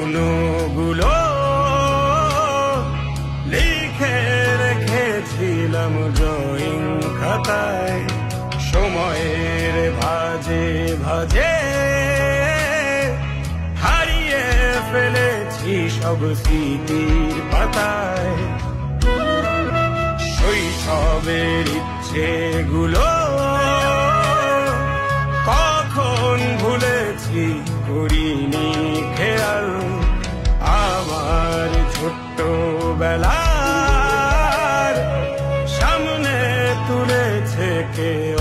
স্বপ্নগুলো লিখে রেখেছিলাম ড্রয়িং খাতায়। সময়ের ভাজে ভাজে হারিয়ে ফেলেছি সব স্মৃতির পাতায়। শৈশবের ইচ্ছেগুলো কখন ভুলেছি করিনি খেয়াল। আমার ছোট্টবেলার সামনে তুলেছে কেউ